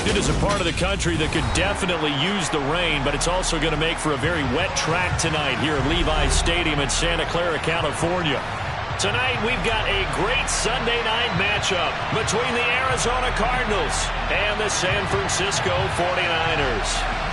Washington is a part of the country that could definitely use the rain, but it's also going to make for a very wet track tonight here at Levi's Stadium in Santa Clara, California. Tonight, we've got a great Sunday night matchup between the Arizona Cardinals and the San Francisco 49ers.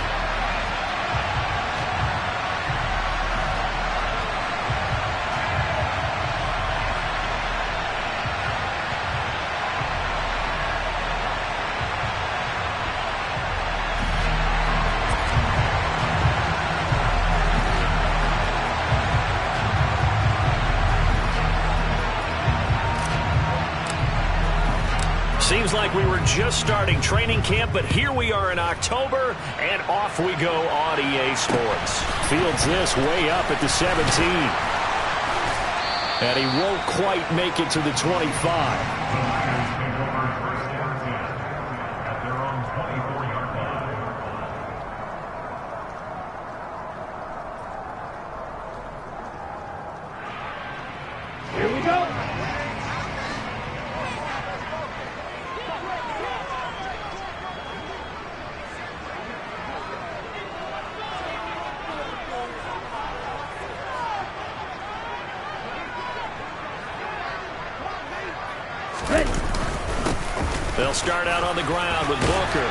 Seems like we were just starting training camp, but here we are in October, and off we go on EA Sports. Fields this way up at the 17. And he won't quite make it to the 25. They'll start out on the ground with Booker.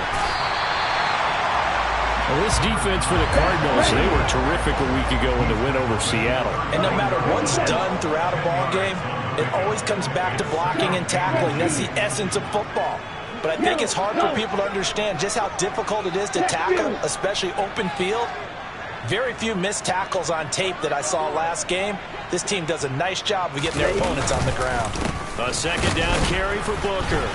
Well, this defense for the Cardinals, they were terrific a week ago in the win over Seattle. And no matter what's done throughout a ball game, it always comes back to blocking and tackling. That's the essence of football. But I think it's hard for people to understand just how difficult it is to tackle, especially open field. Very few missed tackles on tape that I saw last game. This team does a nice job of getting their opponents on the ground. A second down carry for Booker.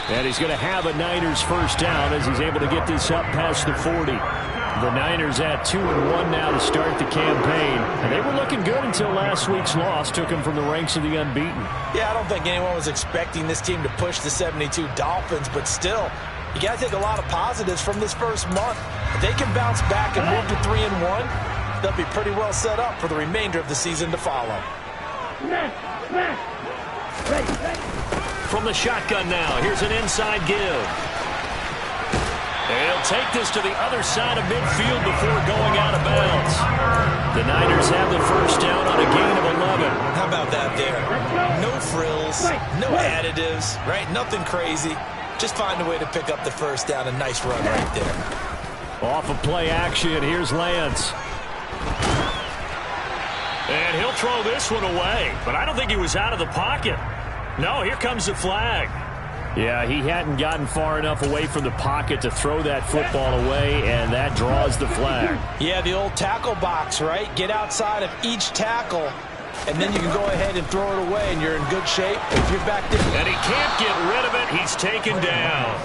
And he's going to have a Niners first down as he's able to get this up past the 40. The Niners at 2-1 now to start the campaign. And they were looking good until last week's loss took them from the ranks of the unbeaten. Yeah, I don't think anyone was expecting this team to push the 72 Dolphins, but still, you got to take a lot of positives from this first month. If they can bounce back and move to 3-1, they'll be pretty well set up for the remainder of the season to follow. From the shotgun now, here's an inside give. He'll take this to the other side of midfield before going out of bounds. The Niners have the first down on a gain of 11. How about that there? No frills, no additives, right? Nothing crazy. Just find a way to pick up the first down. A nice run right there. Off of play action, here's Lance. And he'll throw this one away, but I don't think he was out of the pocket. No, here comes the flag. Yeah, he hadn't gotten far enough away from the pocket to throw that football away, and that draws the flag. Yeah, the old tackle box, right? Get outside of each tackle, and then you can go ahead and throw it away, and you're in good shape if you're back there. And he can't get rid of it. He's taken down.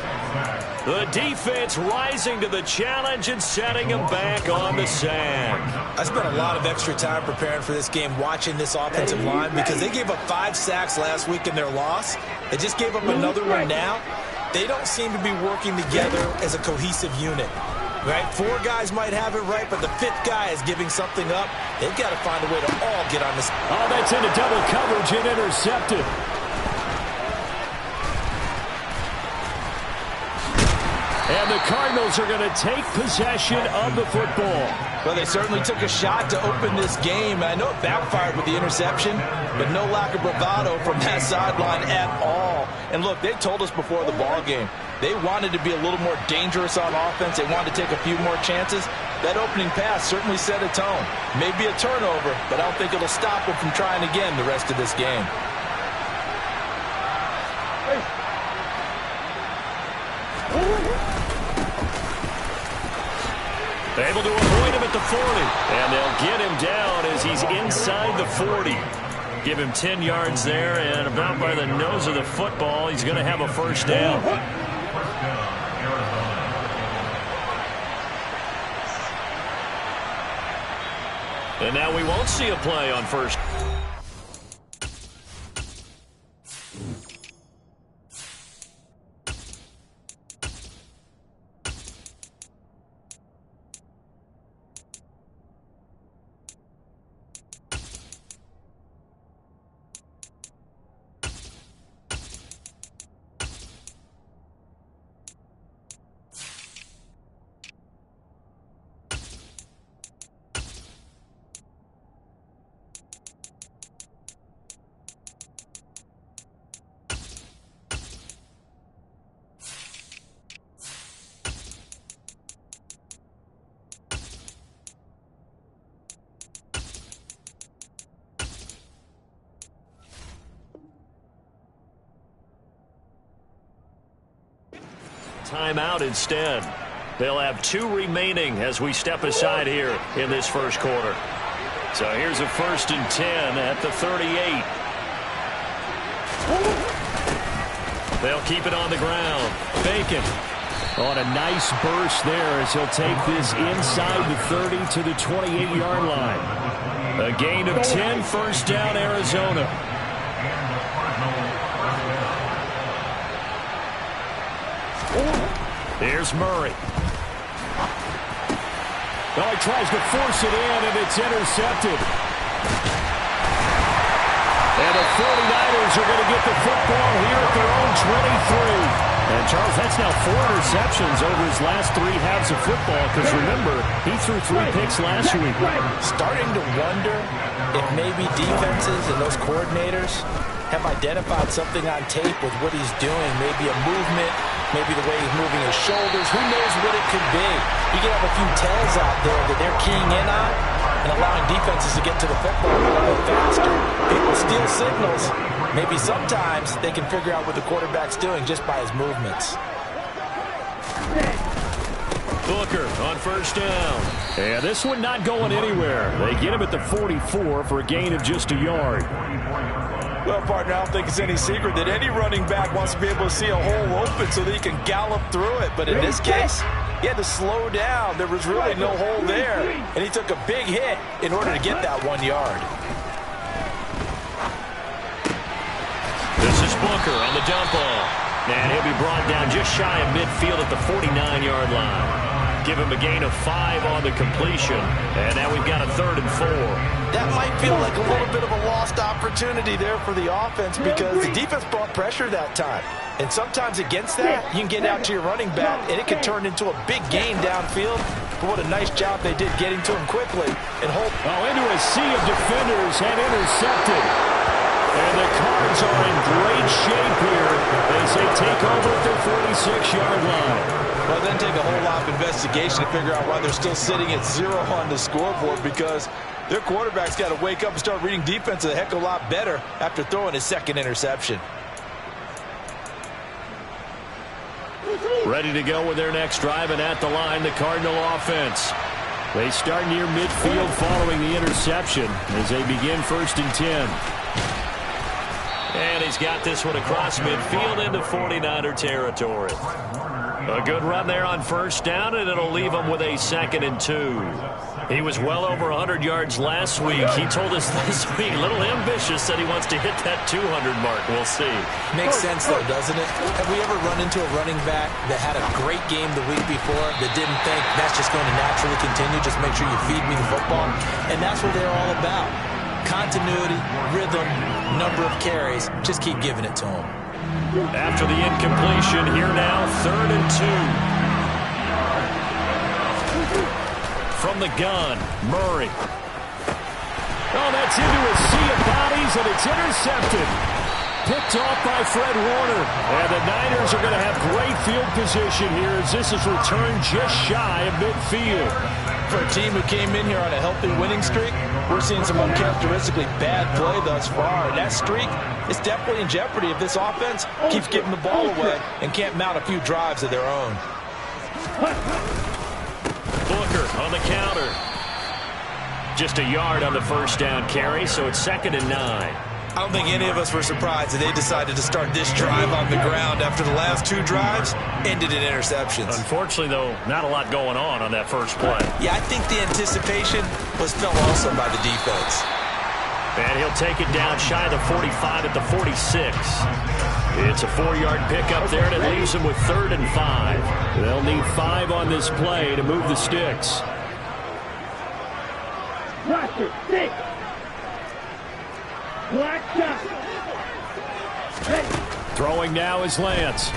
The defense rising to the challenge and setting him back on the sand. I spent a lot of extra time preparing for this game, watching this offensive line, because they gave up 5 sacks last week in their loss. They just gave up another one now. They don't seem to be working together as a cohesive unit. Right? 4 guys might have it right, but the 5th guy is giving something up. They've got to find a way to all get on this. Oh, that's into double coverage and intercepted. And the Cardinals are going to take possession of the football. Well, they certainly took a shot to open this game. I know it backfired with the interception, but no lack of bravado from that sideline at all. And look, they told us before the ball game, they wanted to be a little more dangerous on offense. They wanted to take a few more chances. That opening pass certainly set a tone. Maybe a turnover, but I don't think it'll stop them from trying again the rest of this game. Able to avoid him at the 40. And they'll get him down as he's inside the 40. Give him 10 yards there, and about by the nose of the football, he's going to have a first down. And now we won't see a play on first. timeout instead. They'll have 2 remaining as we step aside here in this first quarter. So here's a 1st and 10 at the 38. They'll keep it on the ground. Bacon on a nice burst there as he'll take this inside the 30 to the 28-yard line. A gain of 10, first down, Arizona. Here's Murray. Well, he tries to force it in, and it's intercepted. And the 49ers are going to get the football here at their own 23. And, Charles, that's now 4 interceptions over his last 3 halves of football, because, remember, he threw 3 picks last week. Starting to wonder if maybe defenses and those coordinators have identified something on tape with what he's doing, maybe a movement, maybe the way he's moving his shoulders. Who knows what it could be? You can have a few tells out there that they're keying in on and allowing defenses to get to the football a little bit faster. People steal signals. Maybe sometimes they can figure out what the quarterback's doing just by his movements. Booker on first down. Yeah, this one not going anywhere. They get him at the 44 for a gain of just a yard. Well, partner, I don't think it's any secret that any running back wants to be able to see a hole open so that he can gallop through it. But in this case, he had to slow down. There was really no hole there, and he took a big hit in order to get that 1 yard. This is Booker on the dump off. And he'll be brought down just shy of midfield at the 49-yard line. Give him a gain of 5 on the completion. And now we've got a 3rd and 4. That might feel like a little bit of a lost opportunity there for the offense because the defense brought pressure that time. And sometimes against that, you can get out to your running back, and it can turn into a big gain downfield. But what a nice job they did getting to him quickly and hold. Oh, into a sea of defenders and intercepted. And the Cards are in great shape here as they take over at their 46-yard line. Well, then take a whole lot of investigation to figure out why they're still sitting at 0 on the scoreboard, because their quarterback's got to wake up and start reading defense a heck of a lot better after throwing his 2nd interception. Ready to go with their next drive, and at the line, the Cardinal offense. They start near midfield following the interception as they begin 1st and 10. And he's got this one across midfield into 49er territory. A good run there on first down, and it'll leave him with a 2nd and 2. He was well over 100 yards last week. He told us this week, a little ambitious, that he wants to hit that 200 mark. We'll see. Makes sense, though, doesn't it? Have we ever run into a running back that had a great game the week before that didn't think that's just going to naturally continue? Just make sure you feed me the football. And that's what they're all about. Continuity, rhythm, number of carries. Just keep giving it to them. After the incompletion, here now, 3rd and 2. From the gun, Murray. Oh, that's into a sea of bodies, and it's intercepted. Picked off by Fred Warner. And the Niners are going to have great field position here as this is returned just shy of midfield. For a team who came in here on a healthy winning streak, we're seeing some uncharacteristically bad play thus far. And that streak is definitely in jeopardy if this offense keeps giving the ball away and can't mount a few drives of their own. Booker on the counter. Just a yard on the first down carry, so it's 2nd and 9. I don't think any of us were surprised that they decided to start this drive on the ground after the last 2 drives ended in interceptions. Unfortunately, though, not a lot going on that first play. Yeah, I think the anticipation was felt also by the defense. And he'll take it down shy of the 45 at the 46. It's a 4-yard pickup there, and it leaves them with 3rd and 5. They'll need 5 on this play to move the sticks. Watch it, 6. Black shot. Hey. Throwing now is Lance.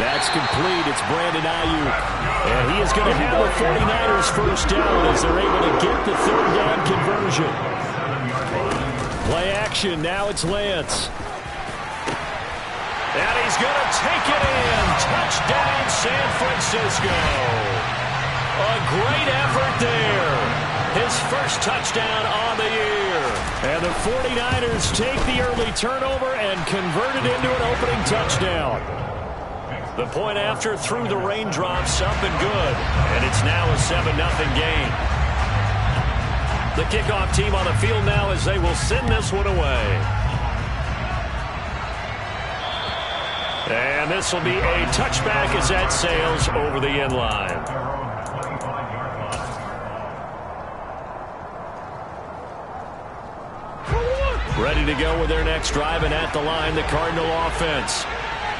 That's complete. It's Brandon Ayuk. And he is going to have the 49ers first down as they're able to get the 3rd down conversion. Play action. Now it's Lance. And he's going to take it in. Touchdown, San Francisco. A great effort there. his first touchdown on the year. And the 49ers take the early turnover and convert it into an opening touchdown. The point after through the raindrops up and good. And it's now a 7-0 game. The kickoff team on the field now as they will send this one away. And this will be a touchback as that sails over the end line. Ready to go with their next drive, and at the line, the Cardinal offense.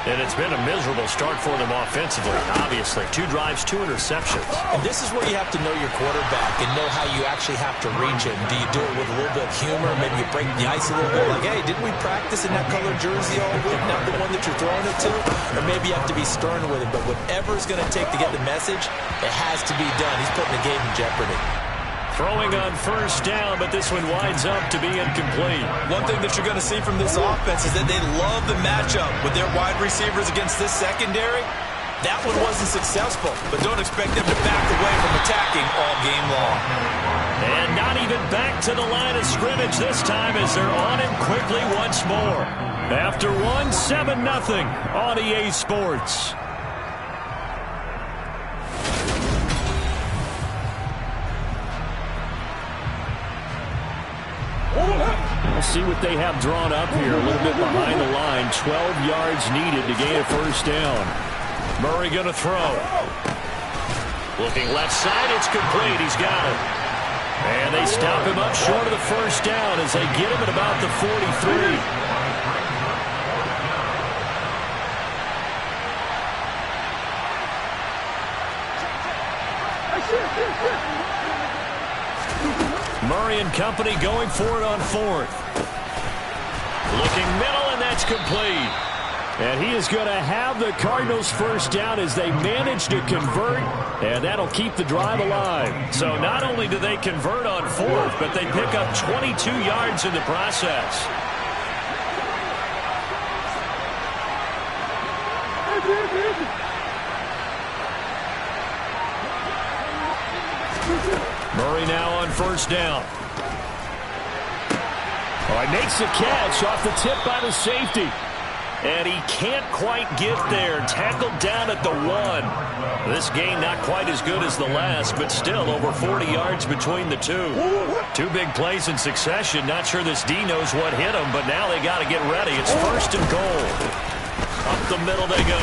And it's been a miserable start for them offensively, obviously. 2 drives, 2 interceptions. And this is where you have to know your quarterback and know how you actually have to reach him. Do you do it with a little bit of humor? Maybe you break the ice a little bit. Like, hey, didn't we practice in that colored jersey all week? Not the one that you're throwing it to? Or maybe you have to be stern with him. But whatever it's going to take to get the message, it has to be done. He's putting the game in jeopardy. Throwing on first down, but this one winds up to be incomplete. One thing that you're going to see from this offense is that they love the matchup with their wide receivers against this secondary. That one wasn't successful, but don't expect them to back away from attacking all game long. And not even back to the line of scrimmage this time as they're on him quickly once more. After one, 7-0 on EA Sports. We'll see what they have drawn up here. A little bit behind the line. 12 yards needed to gain a first down. Murray going to throw. Looking left side. It's complete. He's got it. And they stop him up short of the first down as they get him at about the 43. Murray and company going for it on 4th. Looking middle, and that's complete. And he is going to have the Cardinals first down as they manage to convert, and that'll keep the drive alive. So not only do they convert on 4th, but they pick up 22 yards in the process. Murray now on first down. Oh, he makes the catch off the tip by the safety. And he can't quite get there. Tackled down at the 1. This game not quite as good as the last, but still over 40 yards between the 2. 2 big plays in succession. Not sure this D knows what hit him, but now they got to get ready. It's first and goal. Up the middle they go.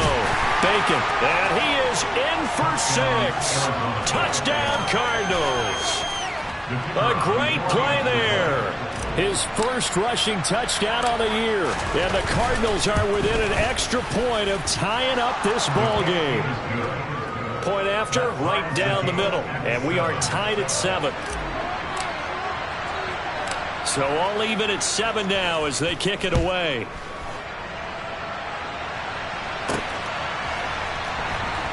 Bacon. And he is in for 6. Touchdown, Cardinals. A great play there. His first rushing touchdown on the year. And the Cardinals are within an extra point of tying up this ball game. Point after, right down the middle. And we are tied at 7. So all even at 7 now as they kick it away.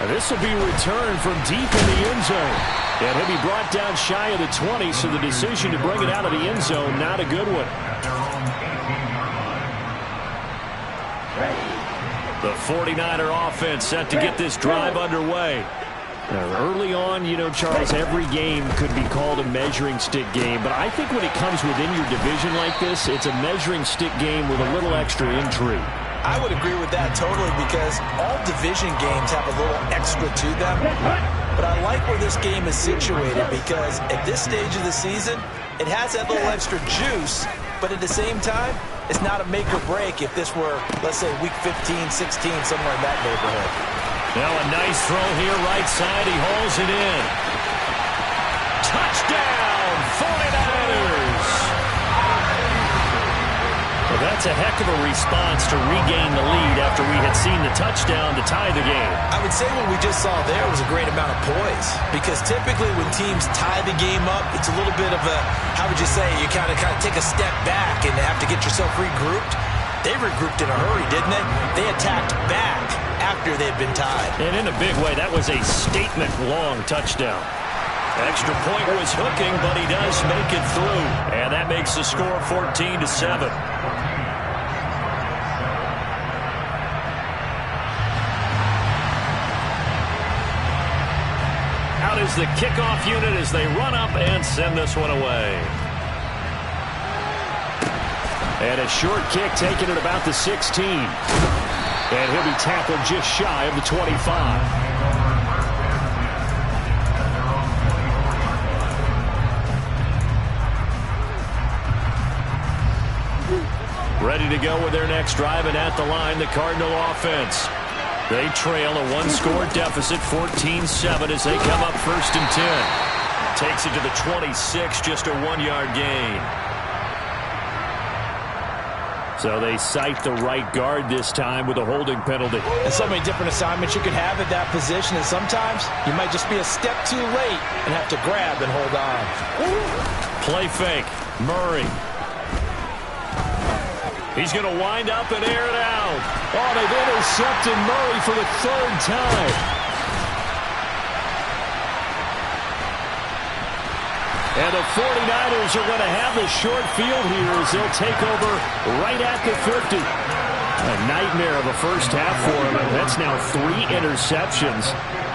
And this will be returned from deep in the end zone. And he'll be brought down shy of the 20, so the decision to bring it out of the end zone, not a good one. The 49er offense set to get this drive underway. Now, early on, you know, Charles, every game could be called a measuring stick game. But I think when it comes within your division like this, it's a measuring stick game with a little extra intrigue. I would agree with that totally because all division games have a little extra to them. But I like where this game is situated because at this stage of the season, it has that little extra juice, but at the same time, it's not a make or break if this were, let's say, week 15, 16, somewhere in that neighborhood. Now a nice throw here, right side. He hauls it in. Touchdown, 49ers! Well, that's a heck of a response to regain the lead after we had seen the touchdown to tie the game. I would say what we just saw there was a great amount of poise because typically when teams tie the game up, it's a little bit of a, how would you say, you kind of take a step back and have to get yourself regrouped. They regrouped in a hurry, didn't they? They attacked back after they'd been tied. And in a big way, that was a statement-long touchdown. Extra point was hooking, but he does make it through. And that makes the score 14-7. Out is is the kickoff unit as they run up and send this one away. And a short kick taken at about the 16. And he'll be tackled just shy of the 25. Ready to go with their next drive, and at the line, the Cardinal offense. They trail a one-score deficit, 14-7, as they come up 1st and 10. Takes it to the 26, just a 1-yard gain. So they cite the right guard this time with a holding penalty. And so many different assignments you can have at that position, and sometimes you might just be a step too late and have to grab and hold on. Play fake. Murray. He's going to wind up and air it out. Oh, they've intercepted Murray for the 3rd time. And the 49ers are going to have the short field here as they'll take over right at the 50. A nightmare of a first half for him. That's now 3 interceptions.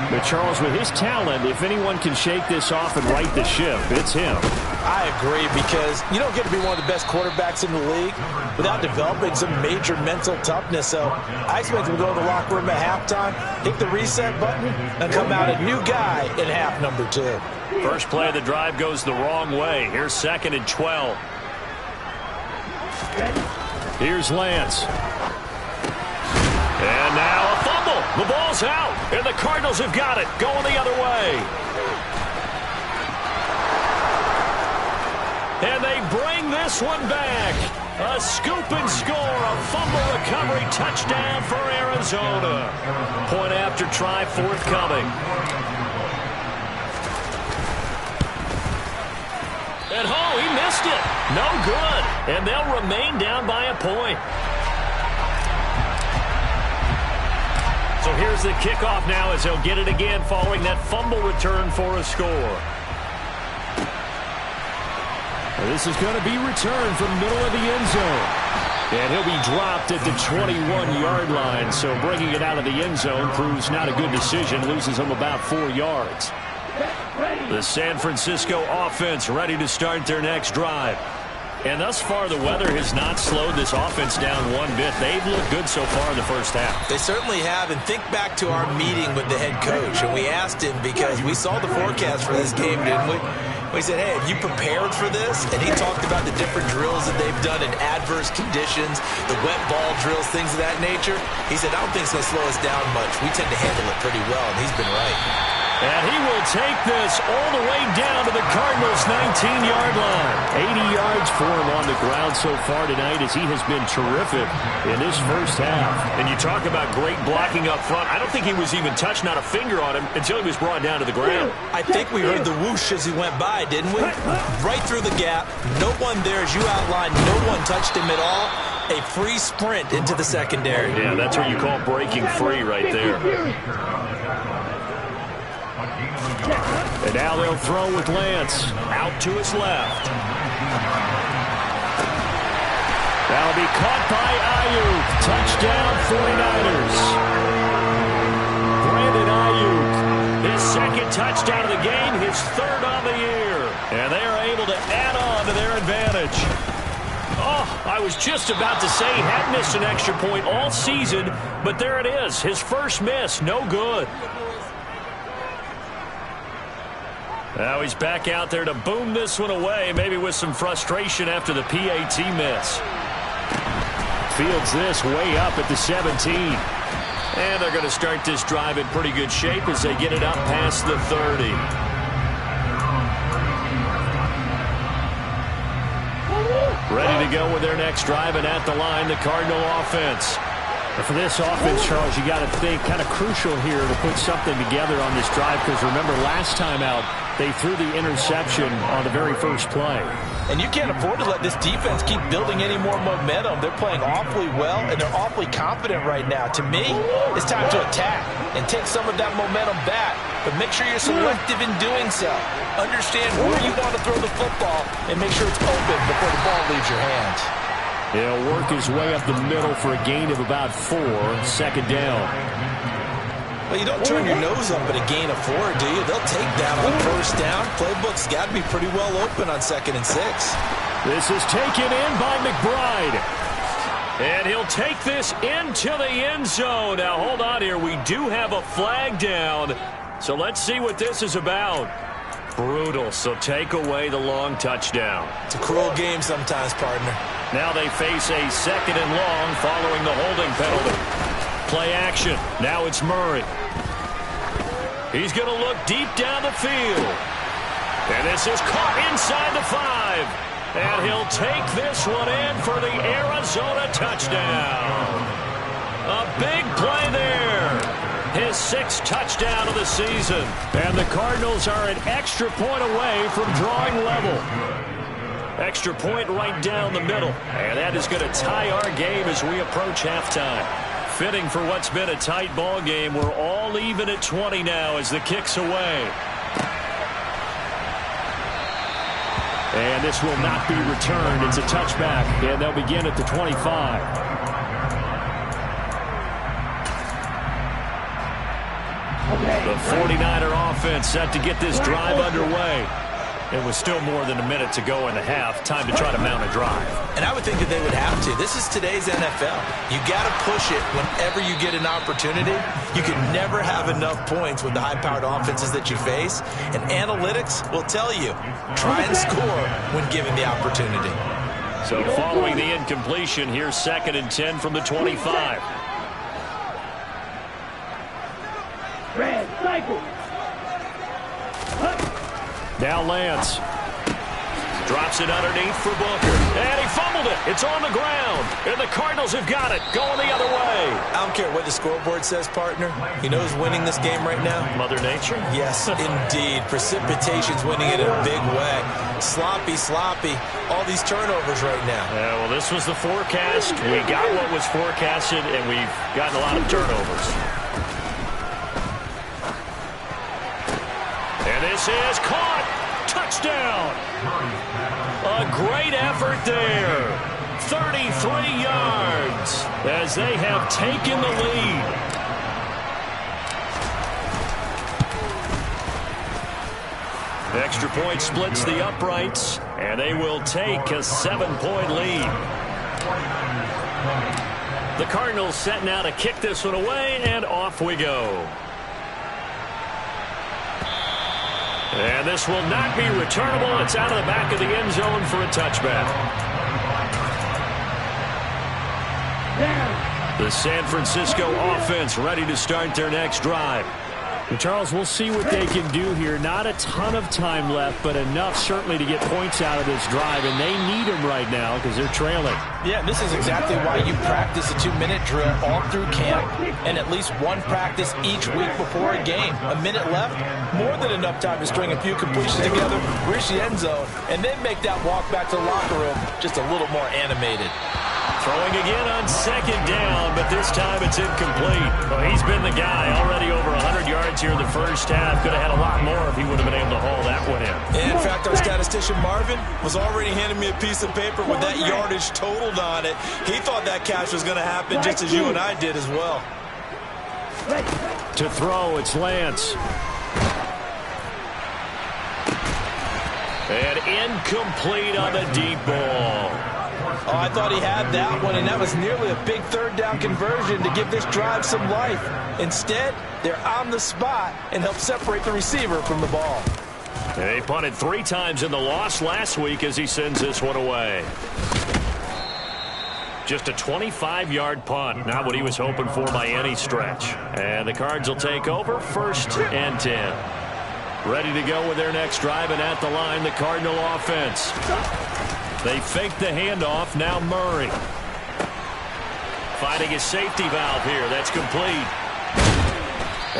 But Charles, with his talent, if anyone can shake this off and right the ship, it's him. I agree, because you don't get to be one of the best quarterbacks in the league without developing some major mental toughness. So I expect him to go to the locker room at halftime, hit the reset button, and come out a new guy in half number 2. First play of the drive goes the wrong way. Here's 2nd and 12. Here's Lance. And now a fumble. The ball's out, and the Cardinals have got it, going the other way. And they bring this one back. A scoop and score, a fumble recovery touchdown for Arizona. Point after try forthcoming. And oh, he missed it. No good. And they'll remain down by a point. So here's the kickoff now as they'll get it again following that fumble return for a score. This is going to be returned from middle of the end zone. And he'll be dropped at the 21-yard line. So bringing it out of the end zone proves not a good decision. Loses him about 4 yards. The San Francisco offense ready to start their next drive. And thus far, the weather has not slowed this offense down one bit. They've looked good so far in the first half. They certainly have. And think back to our meeting with the head coach. And we asked him, because we saw the forecast for this game, didn't we? We said, hey, have you prepared for this? And he talked about the different drills that they've done in adverse conditions, the wet ball drills, things of that nature. He said, I don't think it's going to slow us down much. We tend to handle it pretty well, and he's been right. And he will take this all the way down to the Cardinals' 19-yard line. 80 yards for him on the ground so far tonight, as he has been terrific in this first half. And you talk about great blocking up front. I don't think he was even touched, not a finger on him, until he was brought down to the ground. I think we heard the whoosh as he went by, didn't we? Right through the gap. No one there, as you outlined. No one touched him at all. A free sprint into the secondary. Yeah, that's what you call breaking free right there. And now they'll throw with Lance out to his left. That'll be caught by Ayuk. Touchdown 49ers. Brandon Ayuk, his 2nd touchdown of the game, his 3rd on the year. And they are able to add on to their advantage. Oh, I was just about to say he had missed an extra point all season, but there it is. His first miss, no good. Now he's back out there to boom this one away, maybe with some frustration after the PAT miss. Fields this way up at the 17. And they're going to start this drive in pretty good shape as they get it up past the 30. Ready to go with their next drive, and at the line, the Cardinal offense. But for this offense, Charles, you got to think kind of crucial here to put something together on this drive, because remember, last time out, they threw the interception on the very first play. And you can't afford to let this defense keep building any more momentum. They're playing awfully well, and they're awfully confident right now. To me, it's time to attack and take some of that momentum back. But make sure you're selective in doing so. Understand where you want to throw the football and make sure it's open before the ball leaves your hands. He'll work his way up the middle for a gain of about 4, 2nd down. Well, you don't turn your nose up at a gain of 4, do you? They'll take that on first down. Playbook's got to be pretty well open on 2nd and 6. This is taken in by McBride. And he'll take this into the end zone. Now, hold on here. We do have a flag down. So let's see what this is about. Brutal. So take away the long touchdown. It's a cruel game sometimes, partner. Now they face a 2nd and long following the holding penalty. Play action. Now it's Murray. He's going to look deep down the field. And this is caught inside the 5. And he'll take this one in for the Arizona touchdown. A big play there. His 6th touchdown of the season. And the Cardinals are an extra point away from drawing level. Extra point right down the middle. And that is going to tie our game as we approach halftime. Fitting for what's been a tight ball game. We're all even at 20 now as the kick's away. And this will not be returned. It's a touchback, and they'll begin at the 25. The 49er offense set to get this drive underway. It was still more than a minute to go in the half. Time to try to mount a drive. And I would think that they would have to. This is today's NFL. You got to push it whenever you get an opportunity. You can never have enough points with the high-powered offenses that you face. And analytics will tell you, try and score when given the opportunity. So following the incompletion, here's 2nd and 10 from the 25. Red cycle. Now Lance drops it underneath for Booker. And he fumbled it. It's on the ground. And the Cardinals have got it. Going the other way. I don't care what the scoreboard says, partner. You know who's winning this game right now? Mother Nature? Yes, indeed. Precipitation's winning it in a big way. Sloppy, sloppy. All these turnovers right now. Yeah, well, this was the forecast. We got what was forecasted, and we've gotten a lot of turnovers. And this is caught. Touchdown. A great effort there. 33 yards as they have taken the lead. Extra point splits the uprights, and they will take a 7-point lead. The Cardinals setting out to kick this one away, and off we go. And this will not be returnable. It's out of the back of the end zone for a touchback. The San Francisco offense ready to start their next drive. And Charles, we'll see what they can do here. Not a ton of time left, but enough certainly to get points out of this drive, and they need them right now because they're trailing. Yeah, this is exactly why you practice a 2-minute drill all through camp and at least one practice each week before a game. A minute left, more than enough time to string a few completions together, reach the end zone, and then make that walk back to the locker room just a little more animated. Throwing again on 2nd down, but this time it's incomplete. Well, he's been the guy. Already over 100 yards here in the first half. Could have had a lot more if he would have been able to haul that one in. In fact, our statistician Marvin was already handing me a piece of paper with that yardage totaled on it. He thought that catch was going to happen just as you and I did as well. To throw, it's Lance. And incomplete on the deep ball. Oh, I thought he had that one, and that was nearly a big 3rd down conversion to give this drive some life. Instead, they're on the spot and help separate the receiver from the ball. They punted 3 times in the loss last week as he sends this one away. Just a 25-yard punt, not what he was hoping for by any stretch. And the Cards will take over 1st and 10. Ready to go with their next drive, and at the line, the Cardinal offense. They fake the handoff. Now Murray. Finding a safety valve here. That's complete.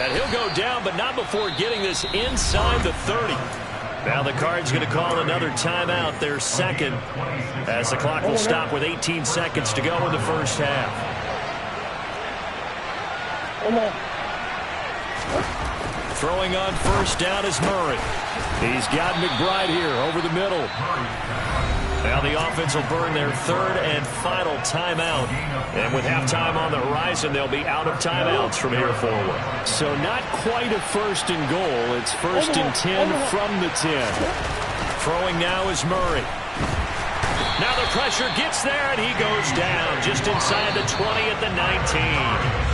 And he'll go down, but not before getting this inside the 30. Now the Cards going to call another timeout, their 2nd, as the clock will stop with 18 seconds to go in the first half. Throwing on 1st down is Murray. He's got McBride here over the middle. Now the offense will burn their third and final timeout. And with halftime on the horizon, they'll be out of timeouts from here forward. So not quite a first and goal. It's first and 10 from the 10. Throwing now is Murray. Now the pressure gets there, and he goes down just inside the 20 at the 19.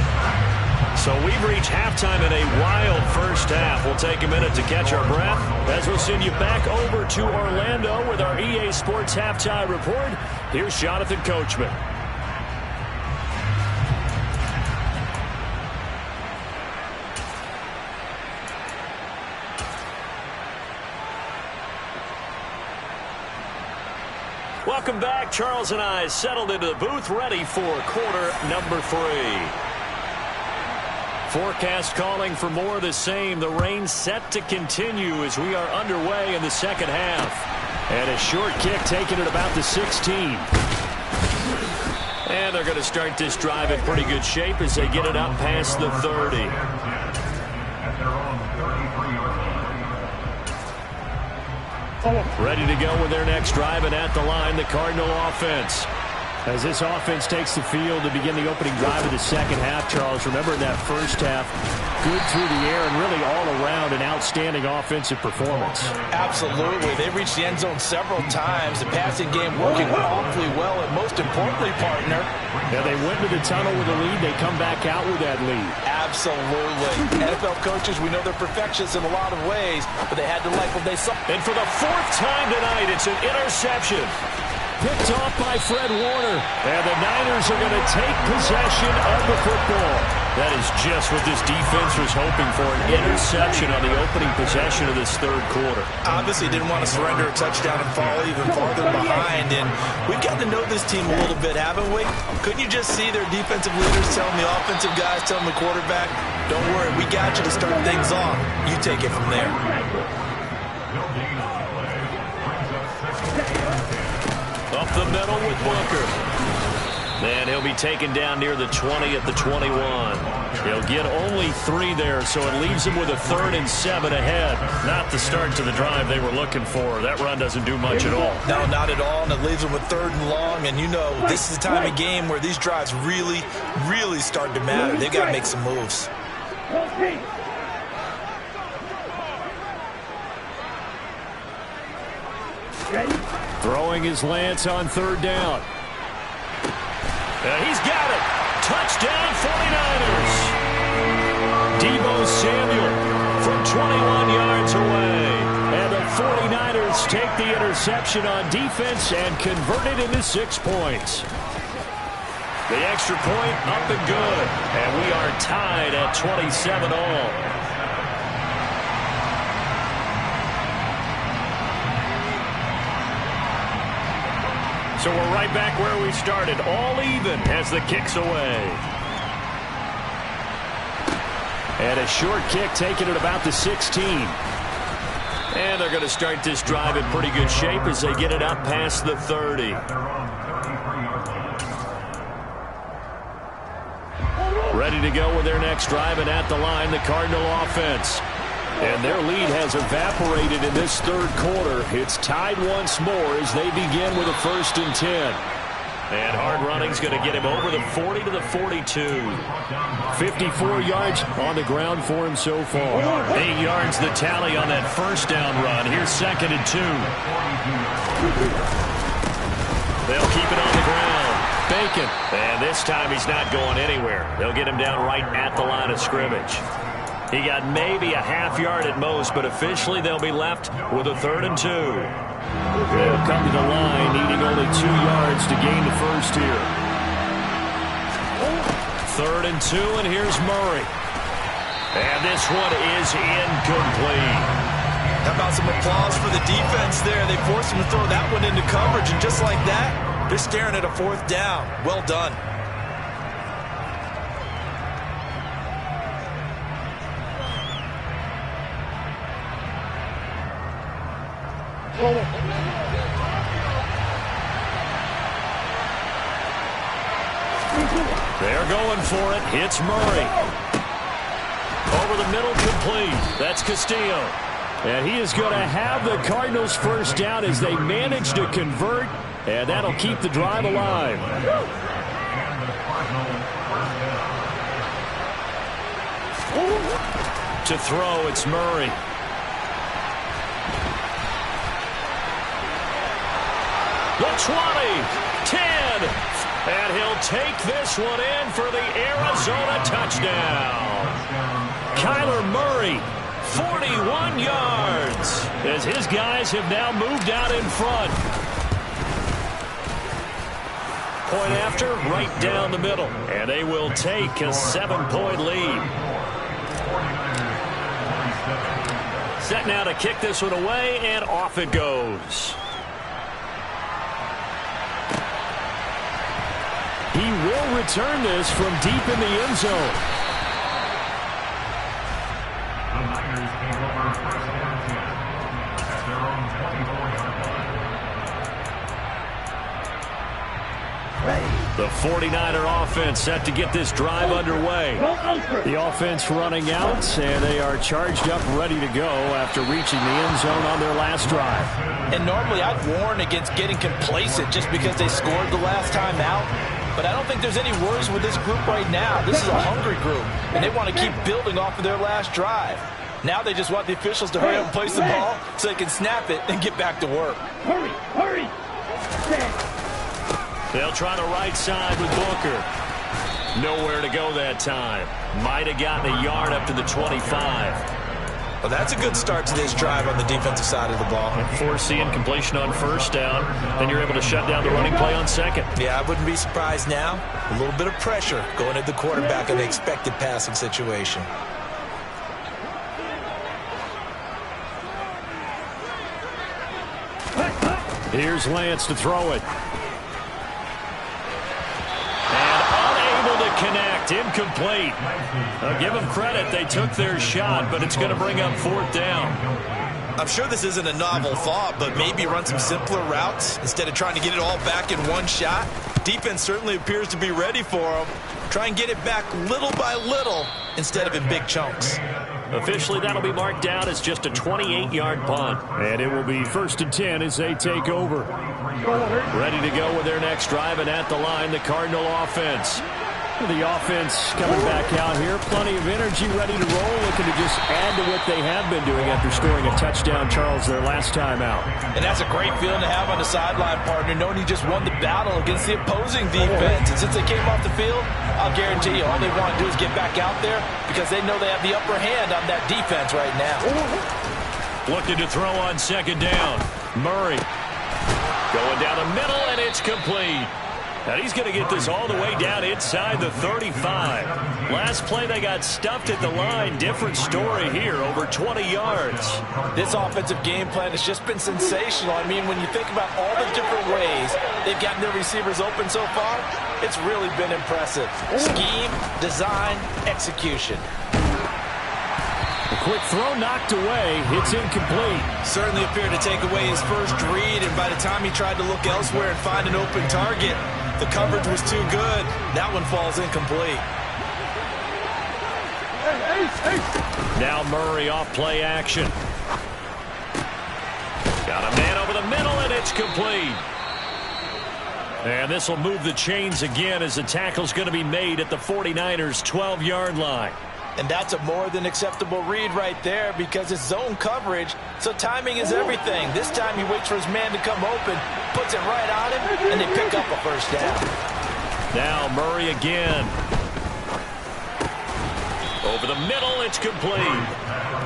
So we've reached halftime in a wild first half. We'll take a minute to catch our breath as we'll send you back over to Orlando with our EA Sports Halftime Report. Here's Jonathan Coachman. Welcome back. Charles and I settled into the booth, ready for quarter number 3. Forecast calling for more of the same. The rain set to continue as we are underway in the second half. And a short kick taken at about the 16. And they're going to start this drive in pretty good shape as they get it up past the 30. Ready to go with their next drive, and at the line, the Cardinal offense. As this offense takes the field to begin the opening drive of the second half, Charles, remember in that first half, good through the air and really all around an outstanding offensive performance. Absolutely. They reached the end zone several times. The passing game working awfully well, and most importantly, partner. Now they went to the tunnel with a lead. They come back out with that lead. Absolutely. NFL coaches, we know they're perfectionists in a lot of ways, but they had to like what they saw. And for the 4th time tonight, it's an interception. Picked off by Fred Warner. And the Niners are going to take possession of the football. That is just what this defense was hoping for, an interception on the opening possession of this third quarter. Obviously didn't want to surrender a touchdown and fall even farther behind. And we've got to know this team a little bit, haven't we? Couldn't you just see their defensive leaders telling the offensive guys, telling the quarterback, don't worry, we got you to start things off. You take it from there. Up the middle with Booker. And he'll be taken down near the 20 at the 21. He'll get only 3 there, so it leaves him with a 3rd and 7 ahead. Not the start to the drive they were looking for. That run doesn't do much at all. No, not at all, and it leaves them with 3rd and long. And you know, this is the time of game where these drives really, really start to matter. They've got to make some moves. Throwing his Lance on 3rd down. He's got it. Touchdown 49ers. Deebo Samuel from 21 yards away. And the 49ers take the interception on defense and convert it into 6 points. The extra point up and good. And we are tied at 27 all. So we're right back where we started, all even as the kick's away. And a short kick taken at about the 16. And they're going to start this drive in pretty good shape as they get it up past the 30. Ready to go with their next drive, and at the line, the Cardinal offense. And their lead has evaporated in this third quarter. It's tied once more as they begin with a 1st and 10. And hard running's going to get him over the 40 to the 42. 54 yards on the ground for him so far. 8 yards the tally on that first down run. Here's 2nd and 2. They'll keep it on the ground. Bacon. And this time he's not going anywhere. They'll get him down right at the line of scrimmage. He got maybe a half yard at most, but officially they'll be left with a 3rd and 2. They'll come to the line, needing only 2 yards to gain the first here. 3rd and 2, and here's Murray. And this one is incomplete. How about some applause for the defense there? They forced him to throw that one into coverage, and just like that, they're staring at a 4th down. Well done. They're going for it. Hits Murray. Over the middle, complete. That's Castillo. And he is going to have the Cardinals first down as they manage to convert, and that'll keep the drive alive. To throw, it's Murray. The 20, 10, and he'll take this one in for the Arizona touchdown. Kyler Murray, 41 yards, as his guys have now moved out in front. Point after, right down the middle, and they will take a 7-point lead. Set now to kick this one away, and off it goes. He will return this from deep in the end zone. The 49er offense set to get this drive underway. The offense running out, and they are charged up, ready to go after reaching the end zone on their last drive. And normally I'd warn against getting complacent just because they scored the last time out. But I don't think there's any worries with this group right now. This is a hungry group, and they want to keep building off of their last drive. Now they just want the officials to hurry up and place the ball so they can snap it and get back to work. Hurry, hurry. They'll try the right side with Booker. Nowhere to go that time. Might have gotten a yard up to the 25. Well, that's a good start to this drive on the defensive side of the ball. Forcing completion on first down, then you're able to shut down the running play on second. Yeah, I wouldn't be surprised now. A little bit of pressure going at the quarterback in the expected passing situation. Here's Lance to throw it. Connect, incomplete. I'll give them credit, they took their shot, but it's going to bring up fourth down. I'm sure this isn't a novel thought, but maybe run some simpler routes instead of trying to get it all back in one shot. Defense certainly appears to be ready for them. Try and get it back little by little instead of in big chunks. Officially, that'll be marked down as just a 28-yard punt. And it will be 1st and 10 as they take over. Ready to go with their next drive, and at the line, the Cardinal offense. The offense coming back out here. Plenty of energy, ready to roll, looking to just add to what they have been doing after scoring a touchdown, Charles, their last time out. And that's a great feeling to have on the sideline, partner, knowing you just won the battle against the opposing defense. And since they came off the field, I'll guarantee you all they want to do is get back out there because they know they have the upper hand on that defense right now. Looking to throw on second down. Murray going down the middle, and it's complete. And he's going to get this all the way down inside the 35. Last play, they got stuffed at the line. Different story here, over 20 yards. This offensive game plan has just been sensational. I mean, when you think about all the different ways they've gotten their receivers open so far, it's really been impressive. Scheme, design, execution. A quick throw knocked away. It's incomplete. Certainly appeared to take away his first read, and by the time he tried to look elsewhere and find an open target, the coverage was too good. That one falls incomplete. Now Murray off play action. Got a man over the middle, and it's complete. And this will move the chains again as the tackle's going to be made at the 49ers' 12-yard line. And that's a more than acceptable read right there because it's zone coverage, so timing is everything. This time he waits for his man to come open, puts it right on him, and they pick up a first down. Now Murray again. Over the middle, it's complete.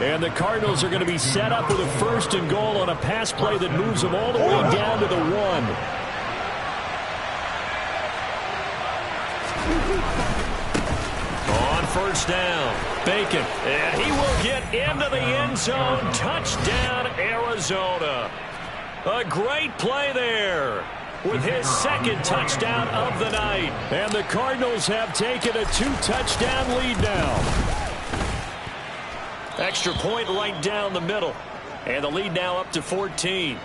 And the Cardinals are going to be set up with a 1st and goal on a pass play that moves them all the way down to the 1. First down, Bacon, and he will get into the end zone. Touchdown, Arizona. A great play there with his 2nd touchdown of the night. And the Cardinals have taken a 2-touchdown lead now. Extra point right down the middle, and the lead now up to 14.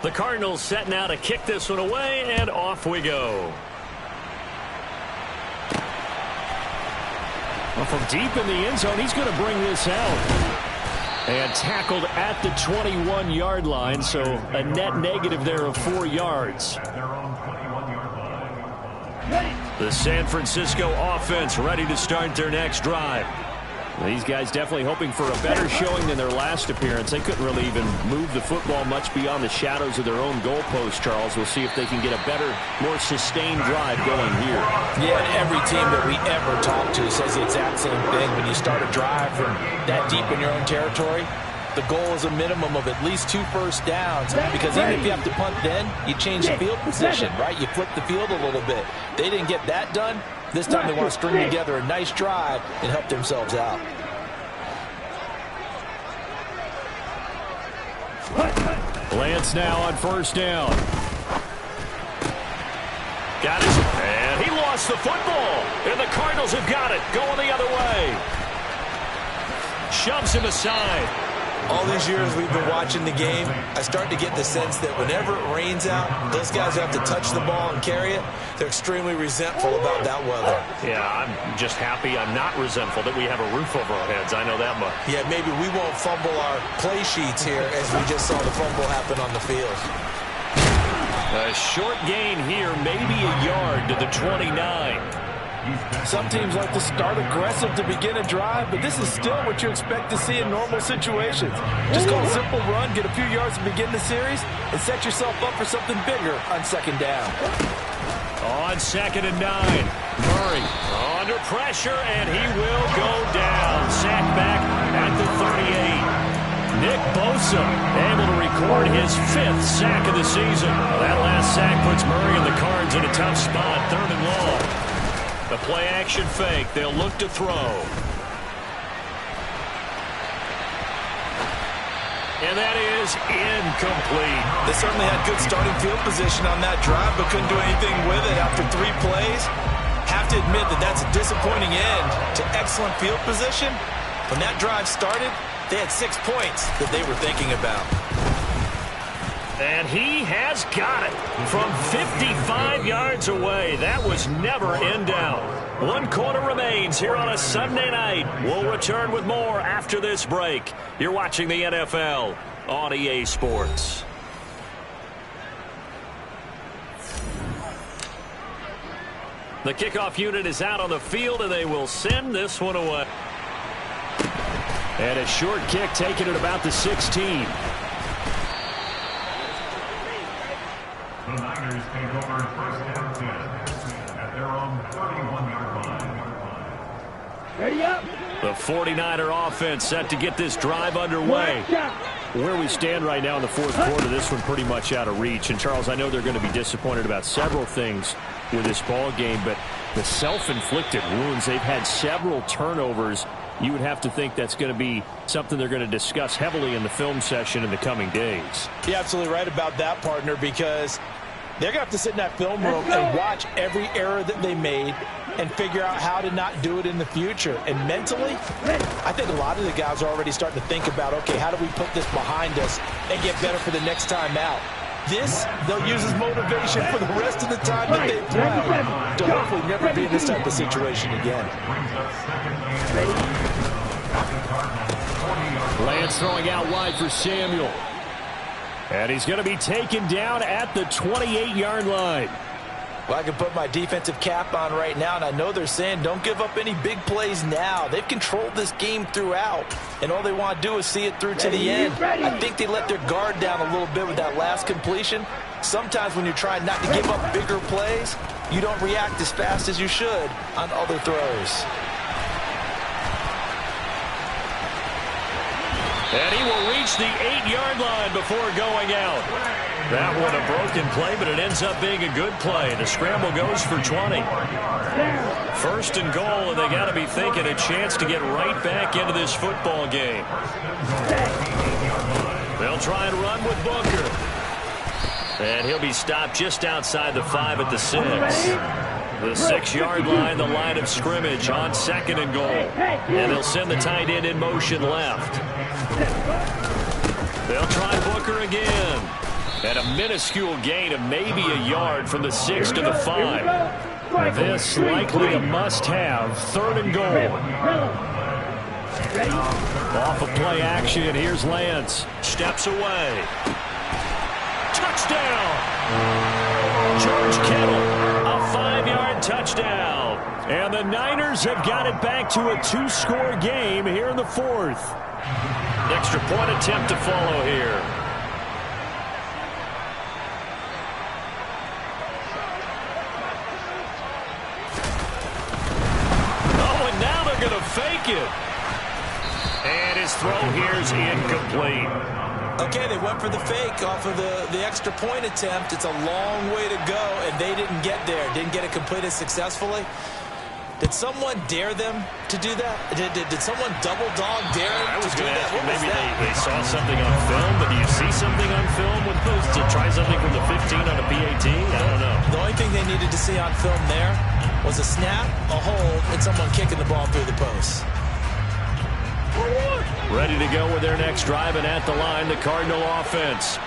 The Cardinals set now to kick this one away, and off we go. Well, from deep in the end zone, he's going to bring this out. And tackled at the 21-yard line, so a net negative there of 4 yards. The San Francisco offense ready to start their next drive. These guys definitely hoping for a better showing than their last appearance. They couldn't really even move the football much beyond the shadows of their own goalpost, Charles. We'll see if they can get a better, more sustained drive going here. Yeah, and every team that we ever talk to says the exact same thing. When you start a drive from that deep in your own territory, the goal is a minimum of at least 2 first downs, because even if you have to punt then, you change the field position, right? You flip the field a little bit. They didn't get that done. This time they want to string together a nice drive and help themselves out. Lance now on first down. Got it. And he lost the football. And the Cardinals have got it. Going the other way. Shoves him aside. All these years we've been watching the game, I start to get the sense that whenever it rains out, those guys who have to touch the ball and carry it, they're extremely resentful about that weather. Yeah, I'm just happy I'm not resentful that we have a roof over our heads. I know that much. Yeah, maybe we won't fumble our play sheets here as we just saw the fumble happen on the field. A short gain here, maybe a yard to the 29. Some teams like to start aggressive to begin a drive, but this is still what you expect to see in normal situations. Just call a simple run, get a few yards to begin the series, and set yourself up for something bigger on second down. On 2nd and 9, Murray under pressure, and he will go down. Sacked back at the 38. Nick Bosa able to record his 5th sack of the season. That last sack puts Murray and the Cards in a tough spot, 3rd and long. The play-action fake. They'll look to throw. And that is incomplete. They certainly had good starting field position on that drive, but couldn't do anything with it after 3 plays. Have to admit that that's a disappointing end to excellent field position. When that drive started, they had 6 points that they were thinking about. And he has got it from 55 yards away. That was never in doubt. 1 quarter remains here on a Sunday night. We'll return with more after this break. You're watching the NFL on EA Sports. The kickoff unit is out on the field, and they will send this one away. And a short kick taken at about the 16. The Niners take over first down 10 at their own 31-yard line. Ready up. The 49er offense set to get this drive underway. Where we stand right now in the 4th quarter, this one pretty much out of reach. And, Charles, I know they're going to be disappointed about several things with this ball game, but the self-inflicted wounds, they've had several turnovers. You would have to think that's going to be something they're going to discuss heavily in the film session in the coming days. You're absolutely right about that, partner, because they're going to have to sit in that film room and watch every error that they made and figure out how to not do it in the future. And mentally, I think a lot of the guys are already starting to think about, okay, how do we put this behind us and get better for the next time out? This, they'll use as motivation for the rest of the time that they play to hopefully never be in this type of situation again. Lance throwing out wide for Samuel. And he's going to be taken down at the 28-yard line. Well, I can put my defensive cap on right now, and I know they're saying don't give up any big plays now. They've controlled this game throughout, and all they want to do is see it through to the end. I think they let their guard down a little bit with that last completion. Sometimes when you're trying not to give up bigger plays, you don't react as fast as you should on other throws. And he will reach the 8-yard line before going out. That one a broken play, but it ends up being a good play. The scramble goes for 20. 1st and goal, and they got to be thinking a chance to get right back into this football game. They'll try and run with Booker. And he'll be stopped just outside the 5 at the 6. The 6-yard line, the line of scrimmage on 2nd and goal. And they'll send the tight end in motion left. They'll try Booker again. And a minuscule gain of maybe a yard from the 6 to the 5. This likely a must-have. 3rd and goal. Off of play action, here's Lance. Steps away. Touchdown! George Kittle, a 5-yard touchdown. And the Niners have got it back to a 2-score game here in the 4th. Extra point attempt to follow here. Oh, and now they're going to fake it. And his throw here is incomplete. Okay, they went for the fake off of the extra point attempt. It's a long way to go, and they didn't get there. Didn't get it completed successfully. Did someone dare them to do that? Did someone double dog dare them to do that? Maybe they saw something on film, but do you see something on film with those to try something from the 15 on a PAT? I don't know. The only thing they needed to see on film there was a snap, a hold, and someone kicking the ball through the post. Ready to go with their next drive, and at the line, the Cardinal offense.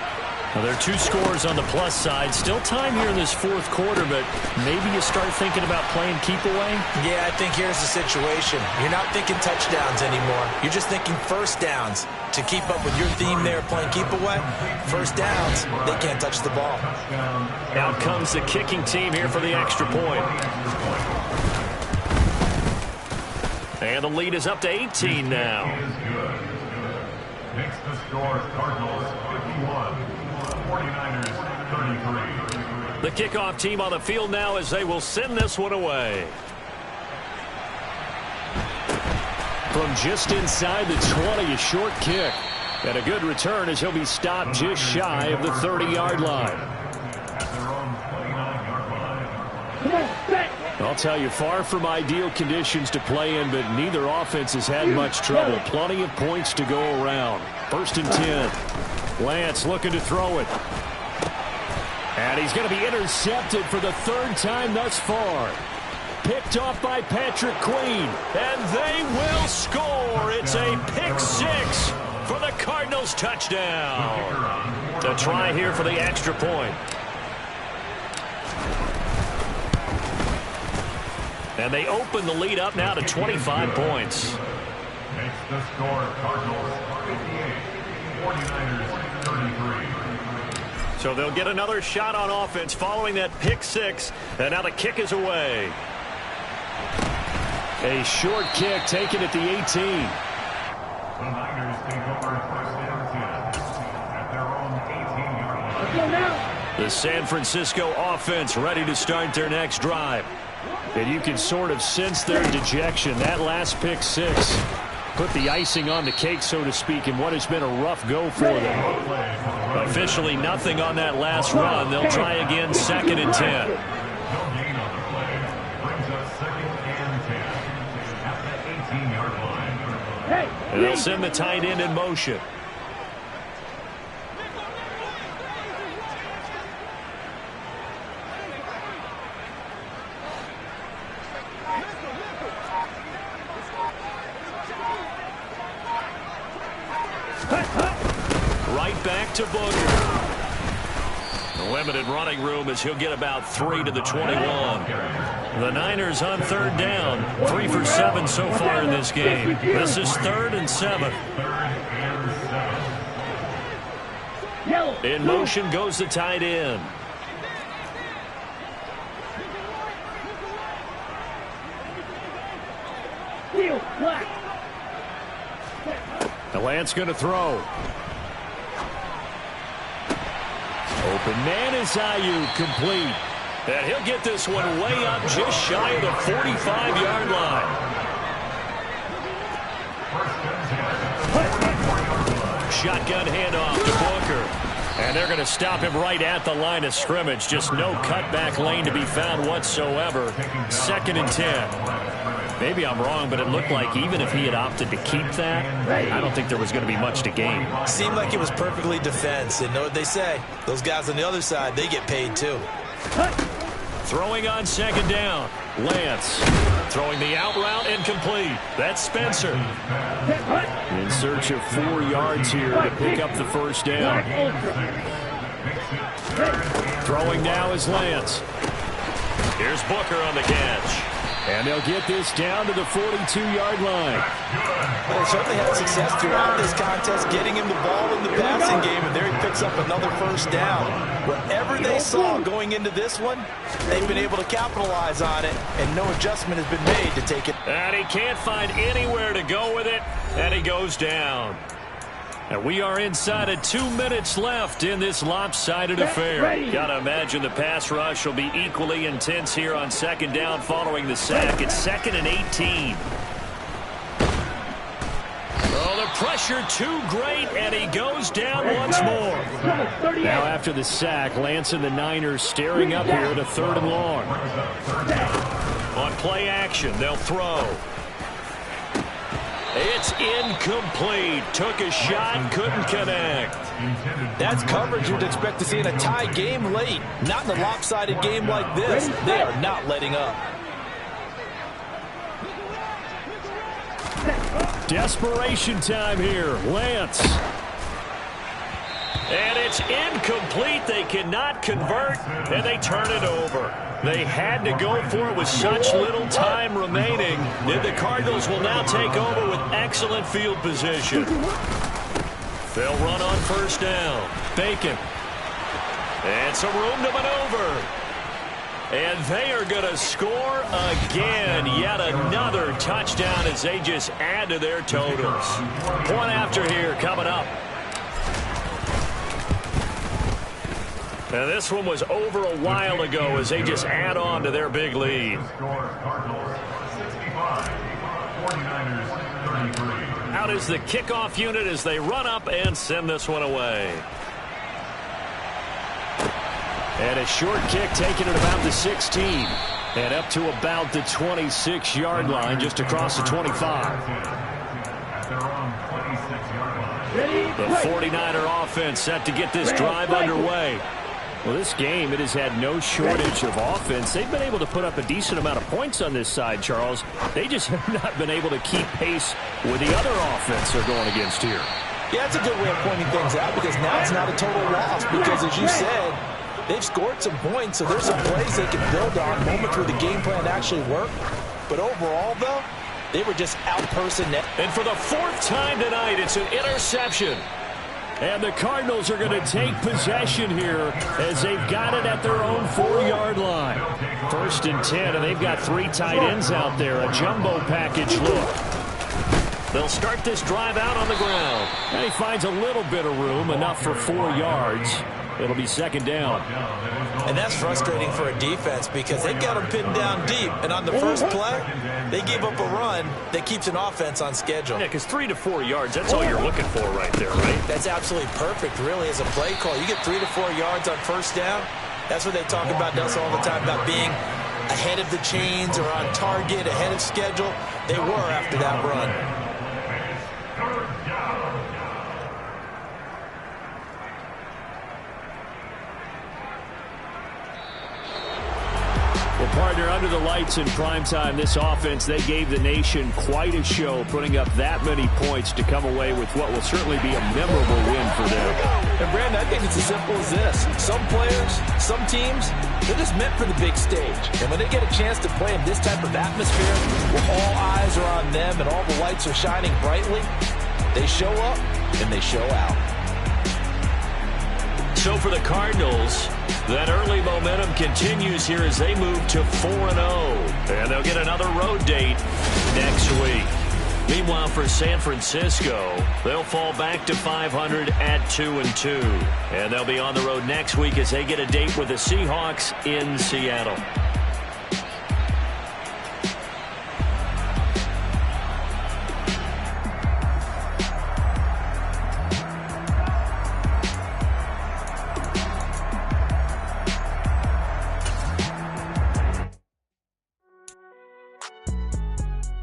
Well, there are 2 scores on the plus side. Still time here in this 4th quarter, but maybe you start thinking about playing keep away? Yeah, I think here's the situation. You're not thinking touchdowns anymore. You're just thinking first downs. To keep up with your theme there, playing keep away, first downs, they can't touch the ball. Out comes the kicking team here for the extra point. And the lead is up to 18 now. Makes the score Cardinals 51, 49ers 33. The kickoff team on the field now as they will send this one away. From just inside the 20, a short kick. And a good return as he'll be stopped just shy of the 30-yard line. At their own 29-yard line. I'll tell you, far from ideal conditions to play in, but neither offense has had much trouble. Plenty of points to go around. 1st and 10. Lance looking to throw it. And he's going to be intercepted for the 3rd time thus far. Picked off by Patrick Queen. And they will score. It's a pick 6 for the Cardinals touchdown. The try here for the extra point. And they open the lead up now to 25 points. Makes the score Cardinals 58, 49ers 33. So they'll get another shot on offense following that pick 6. And now the kick is away. A short kick taken at the 18. The Niners take over 1st and 10 at their own 18-yard line. The San Francisco offense ready to start their next drive. And you can sort of sense their dejection. That last pick 6 put the icing on the cake, so to speak, in what has been a rough go for them. Officially nothing on that last run. They'll try again 2nd and 10. No gain on the play. Brings up 2nd and 10 at the 18-yard line. And they'll send the tight end in motion. Right back to Booker. Limited running room as he'll get about 3 to the 21. The Niners on 3rd down. 3 for 7 so far in this game. This is 3rd and 7. In motion goes the tight end. The Lance going to throw. Open man is Ayuk, complete. And he'll get this one way up just shy of the 45-yard line. Shotgun handoff to Booker. And they're going to stop him right at the line of scrimmage. Just no cutback lane to be found whatsoever. 2nd and 10. Maybe I'm wrong, but it looked like even if he had opted to keep that, I don't think there was going to be much to gain. Seemed like it was perfectly defense. And know what they say? Those guys on the other side, they get paid too. Throwing on 2nd down. Lance throwing the out route and complete. That's Spencer. In search of 4 yards here to pick up the 1st down. Throwing now is Lance. Here's Booker on the catch. And they'll get this down to the 42-yard line. Well, they certainly had success throughout this contest, getting him the ball in the passing game, and there he picks up another first down. Whatever they saw going into this one, they've been able to capitalize on it, and no adjustment has been made to take it. And he can't find anywhere to go with it, and he goes down. And we are inside of 2 minutes left in this lopsided affair. Gotta imagine the pass rush will be equally intense here on second down following the sack. It's 2nd and 18. Oh, the pressure too great, and he goes down once more. Now after the sack, Lance and the Niners staring up here at a 3rd and long. On play action, they'll throw. It's incomplete. Took a shot, couldn't connect. That's coverage you'd expect to see in a tie game late. Not in a lopsided game like this. They are not letting up. Desperation time here. Lance. And it's incomplete. They cannot convert, and they turn it over. They had to go for it with such little time remaining. And the Cardinals will now take over with excellent field position. They'll run on first down. Bacon. And some room to maneuver. And they are going to score again. Yet another touchdown as they just add to their totals. Point after here coming up. And this one was over a while ago as they just add on to their big lead. Out is the kickoff unit as they run up and send this one away. And a short kick taken at about the 16. And up to about the 26-yard line, just across the 25. The 49er offense set to get this drive underway. Well, this game, it has had no shortage of offense. They've been able to put up a decent amount of points on this side, Charles. They just have not been able to keep pace with the other offense they're going against here. Yeah, that's a good way of pointing things out because now it's not a total loss because, as you said, they've scored some points, so there's some plays they can build on, moments where the game plan actually worked. But overall, though, they were just out-person net. And for the 4th time tonight, it's an interception. And the Cardinals are going to take possession here as they've got it at their own 4-yard line. 1st and 10, and they've got 3 tight ends out there. A jumbo package look. They'll start this drive out on the ground. And he finds a little bit of room, enough for 4 yards. It'll be 2nd down. And that's frustrating for a defense because they got them pinned down deep. And on the first play, they gave up a run that keeps an offense on schedule. Yeah, because 3 to 4 yards, that's all you're looking for right there, right? That's absolutely perfect, really, as a play call. You get 3 to 4 yards on first down. That's what they talk about, Nelson, all the time, about being ahead of the chains or on target, ahead of schedule. They were after that run. Well, partner, under the lights in primetime, this offense, they gave the nation quite a show, putting up that many points to come away with what will certainly be a memorable win for them. And, Brandon, I think it's as simple as this. Some players, some teams, they're just meant for the big stage. And when they get a chance to play in this type of atmosphere, where all eyes are on them and all the lights are shining brightly, they show up and they show out. So for the Cardinals, that early momentum continues here as they move to 4-0. And they'll get another road date next week. Meanwhile, for San Francisco, they'll fall back to 500 at 2-2. And they'll be on the road next week as they get a date with the Seahawks in Seattle.